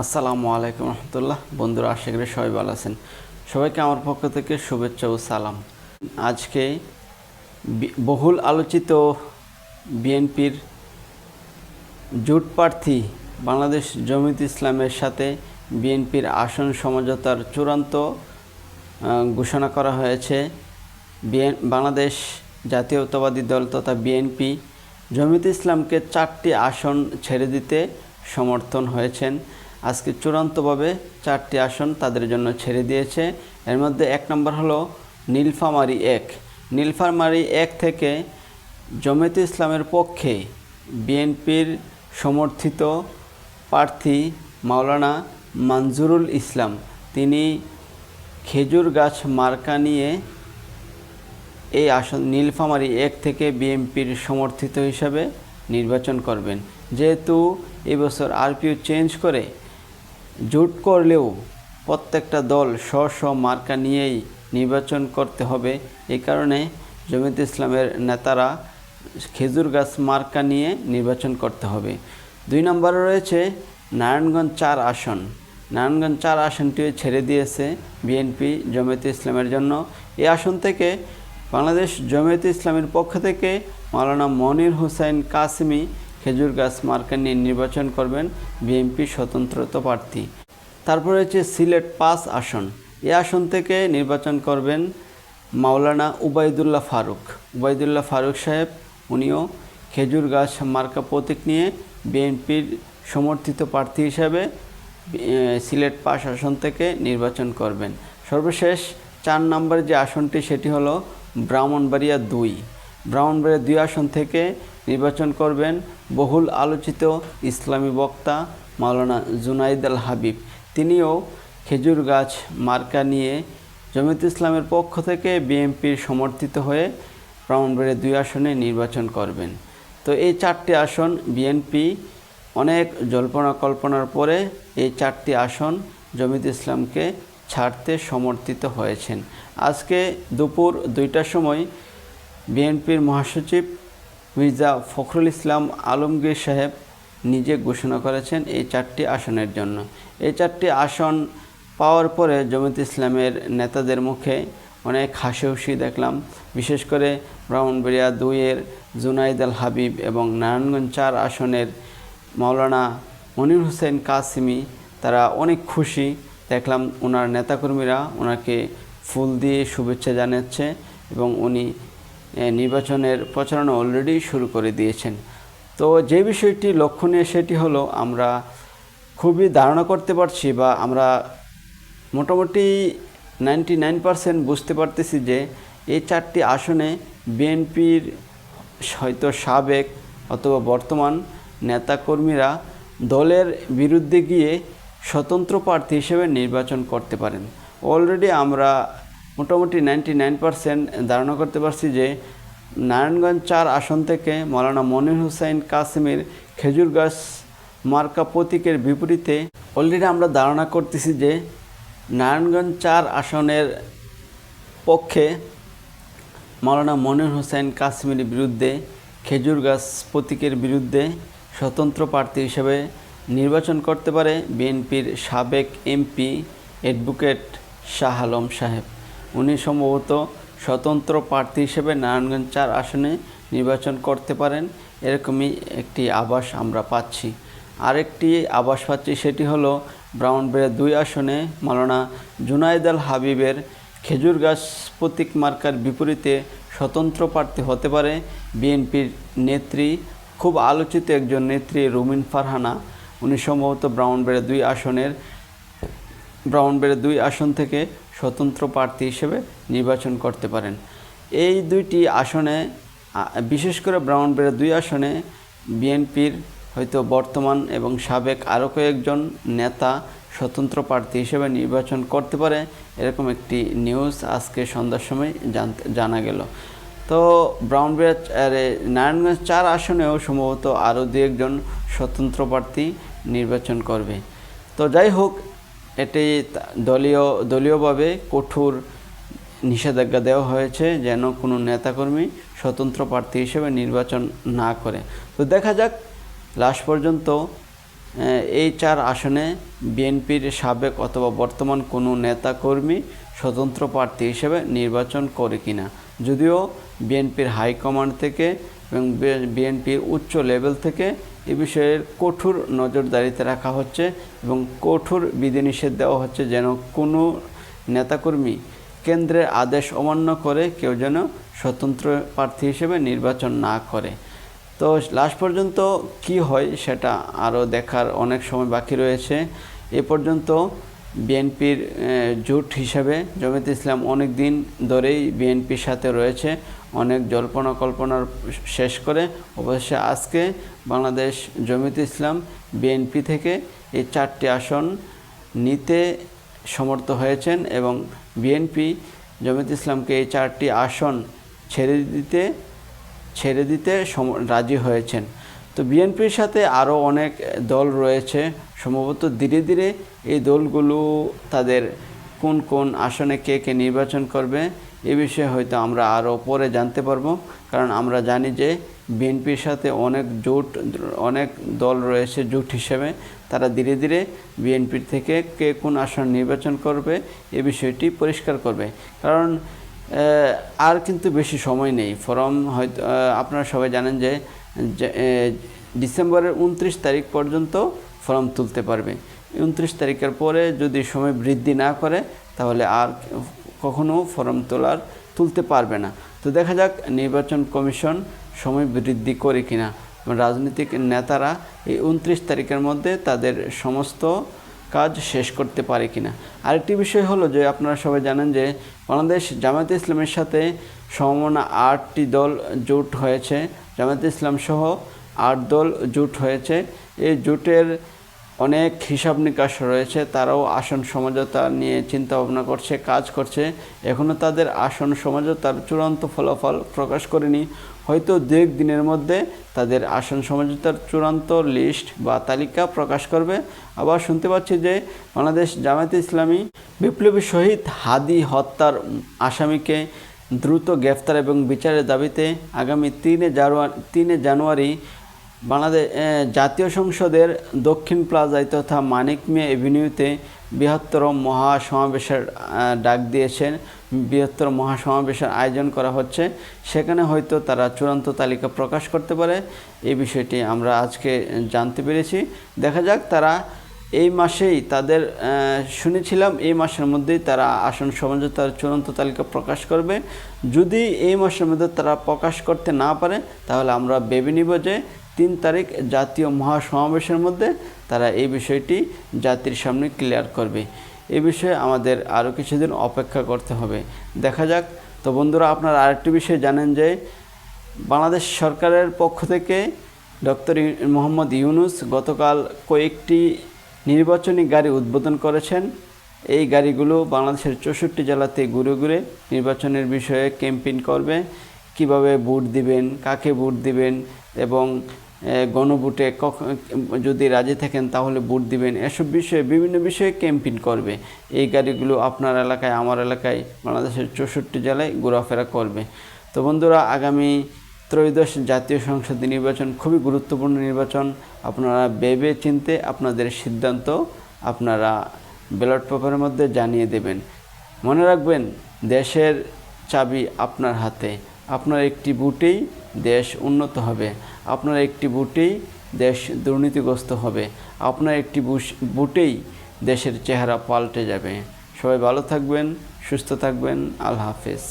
আসসালামু আলাইকুম রহমতুল্লাহ। বন্ধুরা, আশা করি সবাই ভালো আছেন। সবাইকে আমার পক্ষ থেকে শুভেচ্ছা ও সালাম। আজকে বহুল আলোচিত বিএনপির জোট প্রার্থী বাংলাদেশ জামায়াতে ইসলামের সাথে বিএনপির আসন সমঝোতার চূড়ান্ত ঘোষণা করা হয়েছে। বাংলাদেশ জাতীয়তাবাদী দল তথা বিএনপি জামায়াতে ইসলামকে 4টি আসন ছেড়ে দিতে সমর্থন হয়েছেন। আজকে চূড়ান্তভাবে 4টি আসন তাদের জন্য ছেড়ে দিয়েছে। এর মধ্যে 1 নম্বর হলো নীলফামারী 1। নীলফামারী 1 থেকে জামায়াতে ইসলামের পক্ষে বিএনপির সমর্থিত প্রার্থী মাওলানা মঞ্জুরুল ইসলাম, তিনি খেজুর গাছ মার্কা নিয়ে এই আসন নীলফামারী 1 থেকে বিএনপির সমর্থিত হিসাবে নির্বাচন করবেন। যেহেতু এবছর আরপিও চেঞ্জ করে জোট করলেও প্রত্যেকটা দল স্ব মার্কা নিয়েই নির্বাচন করতে হবে, এই কারণে জামায়াতে ইসলামের নেতারা খেজুর গাছ মার্কা নিয়ে নির্বাচন করতে হবে। 2 নম্বরে রয়েছে নারায়ণগঞ্জ 4 আসন। নারায়ণগঞ্জ 4 আসনটিও ছেড়ে দিয়েছে বিএনপি জামায়াতে ইসলামের জন্য। এই আসন থেকে বাংলাদেশ জামায়াতে ইসলামের পক্ষ থেকে মাওলানা মনির হুসাইন কাসেমি খেজুর গাছ মার্কা নিয়ে নির্বাচন করবেন বিএনপি স্বতন্ত্রতা প্রার্থী। তারপর রয়েছে সিলেট 5 আসন। এই আসন থেকে নির্বাচন করবেন মাওলানা উবাইদুল্লাহ ফারুক সাহেব। উনিও খেজুর গাছ মার্কা প্রতীক নিয়ে বিএনপির সমর্থিত প্রার্থী হিসাবে সিলেট 5 আসন থেকে নির্বাচন করবেন। সর্বশেষ 4 নম্বর যে আসনটি সেটি হলো ব্রাহ্মণবাড়িয়া 2 আসন থেকে নির্বাচন করবেন বহুল আলোচিত ইসলামী বক্তা মাওলানা জুনাইদ আল হাবিব। তিনিও খেজুর গাছ মার্কা নিয়ে জামায়াতে ইসলামের পক্ষ থেকে বিএনপির সমর্থিত হয়ে ব্রাহ্মণবাড়িয়া 2 আসনে নির্বাচন করবেন। তো এই 4টি আসন বিএনপি অনেক জল্পনা কল্পনার পরে এই 4টি আসন জামায়াতে ইসলামকে ছাড়তে সমর্থিত হয়েছেন। আজকে দুপুর 2টার সময় বিএনপির মহাসচিব মির্জা ফখরুল ইসলাম আলমগীর সাহেব নিজে ঘোষণা করেছেন এই 4টি আসনের জন্য। এই 4টি আসন পাওয়ার পরে জামায়াতে ইসলামের নেতাদের মুখে অনেক হাসি দেখলাম। বিশেষ করে ব্রাহ্মণবাড়িয়া 2-এর জুনাইদ আল হাবিব এবং নারায়ণগঞ্জ 4 আসনের মাওলানা মনির হুসাইন কাসেমি, তারা অনেক খুশি দেখলাম। ওনার নেতাকর্মীরা ওনাকে ফুল দিয়ে শুভেচ্ছা জানাচ্ছে এবং উনি নির্বাচনের প্রচারণা অলরেডি শুরু করে দিয়েছেন। তো যে বিষয়টি লক্ষণীয় সেটি হলো আমরা খুবই ধারণা করতে পারছি বা আমরা মোটামুটি 99% বুঝতে পারতেছি যে এই 4টি আসনে বিএনপির হয়তো সাবেক অথবা বর্তমান নেতাকর্মীরা দলের বিরুদ্ধে গিয়ে স্বতন্ত্র প্রার্থী হিসেবে নির্বাচন করতে পারেন। অলরেডি আমরা মোটামুটি 99% ধারণা করতে পারছি যে নারায়ণগঞ্জ 4 আসন থেকে মাওলানা মনির হুসাইন কাসেমির খেজুর গাছ মার্কা প্রতীকের বিপরীতে অলরেডি আমরা ধারণা করতেছি যে নারায়ণগঞ্জ 4 আসনের পক্ষে মাওলানা মনির হুসাইন কাসেমির বিরুদ্ধে খেজুর গাছ প্রতীকের বিরুদ্ধে স্বতন্ত্র প্রার্থী হিসেবে নির্বাচন করতে পারে বিএনপির সাবেক এমপি অ্যাডভোকেট শাহ আলম সাহেব। উনি সম্ভবত স্বতন্ত্র প্রার্থী হিসেবে নারায়ণগঞ্জ 4 আসনে নির্বাচন করতে পারেন, এরকমই একটি আভাস আমরা পাচ্ছি। আরেকটি আভাস পাচ্ছি সেটি হলো ব্রাহ্মণবাড়িয়া 2 আসনে মাওলানা জুনাইদ আল হাবিবের খেজুর গাছ প্রতীক মার্কার বিপরীতে স্বতন্ত্র প্রার্থী হতে পারে বিএনপির নেত্রী, খুব আলোচিত একজন নেত্রী রুমিন ফারহানা। উনি সম্ভবত ব্রাহ্মণবাড়িয়া 2 আসন থেকে স্বতন্ত্র প্রার্থী হিসেবে নির্বাচন করতে পারেন। এই 2টি আসনে, বিশেষ করে ব্রাহ্মণবাড়িয়া 2 আসনে বিএনপির হয়তো বর্তমান এবং সাবেক আরও কয়েকজন নেতা স্বতন্ত্র প্রার্থী হিসেবে নির্বাচন করতে পারে, এরকম একটি নিউজ আজকে সন্ধ্যার সময় জানা গেল। তো ব্রাহ্মণবাড়িয়া নারায়ণগঞ্জ 4 আসনেও সম্ভবত আরও 2-1জন স্বতন্ত্র প্রার্থী নির্বাচন করবে। তো যাই হোক, এটি দলীয়ভাবে কঠোর নিষেধাজ্ঞা দেওয়া হয়েছে যেন কোনো নেতাকর্মী স্বতন্ত্র প্রার্থী হিসেবে নির্বাচন না করে। তো দেখা যাক লাস্ট পর্যন্ত এই 4 আসনে বিএনপির সাবেক অথবা বর্তমান কোনো নেতাকর্মী স্বতন্ত্র প্রার্থী হিসেবে নির্বাচন করে কিনা। যদিও বিএনপির হাইকমান্ড থেকে এবং বিএনপির উচ্চ লেভেল থেকে এ বিষয়ের কঠোর নজরদারিতে রাখা হচ্ছে এবং কঠোর বিধিনিষেধ দেওয়া হচ্ছে যেন কোনো নেতাকর্মী কেন্দ্রের আদেশ অমান্য করে কেউ যেন স্বতন্ত্র প্রার্থী হিসেবে নির্বাচন না করে। তো লাস্ট পর্যন্ত কি হয় সেটা আরও দেখার অনেক সময় বাকি রয়েছে। এ পর্যন্ত বিএনপির জোট হিসাবে জামায়াতে ইসলাম অনেক দিন ধরেই বিএনপির সাথে রয়েছে, অনেক জল্পনা কল্পনার শেষ করে অবশ্যই আজকে বাংলাদেশ জামায়াতে ইসলাম বিএনপি থেকে এই 4টি আসন নিতে সমর্থ হয়েছেন এবং বিএনপি জামায়াতে ইসলামকে এই 4টি আসন ছেড়ে দিতে রাজি হয়েছেন। তো বিএনপির সাথে আরও অনেক দল রয়েছে, সম্ভবত ধীরে ধীরে এই দলগুলো তাদের কোন কোন আসনে কে কে নির্বাচন করবে এ বিষয়ে হয়তো আমরা আরও পরে জানতে পারবো, কারণ আমরা জানি যে বিএনপির সাথে অনেক দল রয়েছে জোট হিসেবে, তারা ধীরে ধীরে বিএনপির থেকে কে কোন আসন নির্বাচন করবে এ বিষয়টি পরিষ্কার করবে। কারণ আর কিন্তু বেশি সময় নেই। ফরম হয়তো আপনারা সবাই জানেন যে ডিসেম্বরের 29 তারিখ পর্যন্ত ফর্ম তুলতে পারবে। 29 তারিখের পরে যদি সময় বৃদ্ধি না করে তাহলে আর কখনো ফর্ম তুলতে পারবে না। তো দেখা যাক নির্বাচন কমিশন সময় বৃদ্ধি করে কিনা, রাজনৈতিক নেতারা এই 29 তারিখের মধ্যে তাদের সমস্ত কাজ শেষ করতে পারে কিনা। আরেকটি বিষয় হলো যে আপনারা সবাই জানেন যে বাংলাদেশ জামায়াতে ইসলামের সাথে সমমনা 8টি দল জোট হয়েছে, জামায়াতে ইসলাম সহ 8 দল জোট হয়েছে। এই জোটের অনেক হিসাব নিকাশ রয়েছে, তারাও আসন সমঝোতা নিয়ে চিন্তা ভাবনা করছে, কাজ করছে। এখনও তাদের আসন সমঝোতার চূড়ান্ত ফলাফল প্রকাশ করেনি, হয়তো 2 দিনের মধ্যে তাদের আসন সমঝোতার চূড়ান্ত লিস্ট বা তালিকা প্রকাশ করবে। আবার শুনতে পাচ্ছি যে বাংলাদেশ জামায়াতে ইসলামী বিপ্লবী শহীদ হাদি হত্যার আসামিকে দ্রুত গ্রেফতার এবং বিচারের দাবিতে আগামী 3 জানুয়ারি বাংলাদেশ জাতীয় সংসদের দক্ষিণ প্লাজায় তথা মানিক মিয়া এভিনিউতে বৃহত্তর মহাসমাবেশের ডাক দিয়েছেন। বৃহত্তর মহাসমাবেশের আয়োজন করা হচ্ছে, সেখানে হয়তো তারা চূড়ান্ত তালিকা প্রকাশ করতে পারে। এই বিষয়টি আমরা আজকে জানতে পেরেছি। দেখা যাক তারা এই মাসেই তাদের শুনেছিলাম এই মাসের মধ্যেই তারা আসন সমঝোতার চূড়ান্ত তালিকা প্রকাশ করবে। যদি এই মাসের মধ্যে তারা প্রকাশ করতে না পারে তাহলে আমরা ভেবে নিব যে 3 তারিখ জাতীয় মহাসমাবেশের মধ্যে তারা এই বিষয়টি জাতির সামনে ক্লিয়ার করবে। এই বিষয়ে আমাদের আরও কিছুদিন অপেক্ষা করতে হবে, দেখা যাক। তো বন্ধুরা, আপনারা আরেকটি বিষয় জানেন যে বাংলাদেশ সরকারের পক্ষ থেকে ডক্টর মোহাম্মদ ইউনূস গতকাল কয়েকটি নির্বাচনী গাড়ি উদ্বোধন করেছেন। এই গাড়িগুলো বাংলাদেশের 64 জেলাতে ঘুরে ঘুরে নির্বাচনের বিষয়ে ক্যাম্পেইন করবে, কিভাবে ভোট দিবেন, কাকে ভোট দিবেন এবং গণভোটে যদি রাজি থাকেন তাহলে ভোট দিবেন, এসব বিষয়ে বিভিন্ন বিষয়ে ক্যাম্পেইন করবে। এই গাড়িগুলো আপনার এলাকায় আমার এলাকায় বাংলাদেশের 64 জেলায় ঘোরাফেরা করবে। তো বন্ধুরা, আগামী ত্রয়োদশ জাতীয় সংসদ নির্বাচন খুবই গুরুত্বপূর্ণ নির্বাচন। আপনারা ভেবে চিন্তে আপনাদের সিদ্ধান্ত আপনারা ব্যালট পেপারের মধ্যে জানিয়ে দেবেন। মনে রাখবেন, দেশের চাবি আপনার হাতে। আপনার একটি ভোটেই দেশ উন্নত হবে, আপনার একটি ভোটেই দেশ দুর্নীতিগ্রস্ত হবে, আপনার একটি ভোটেই দেশের চেহারা পাল্টে যাবে। সবাই ভালো থাকবেন, সুস্থ থাকবেন। আল্লাহ হাফেজ।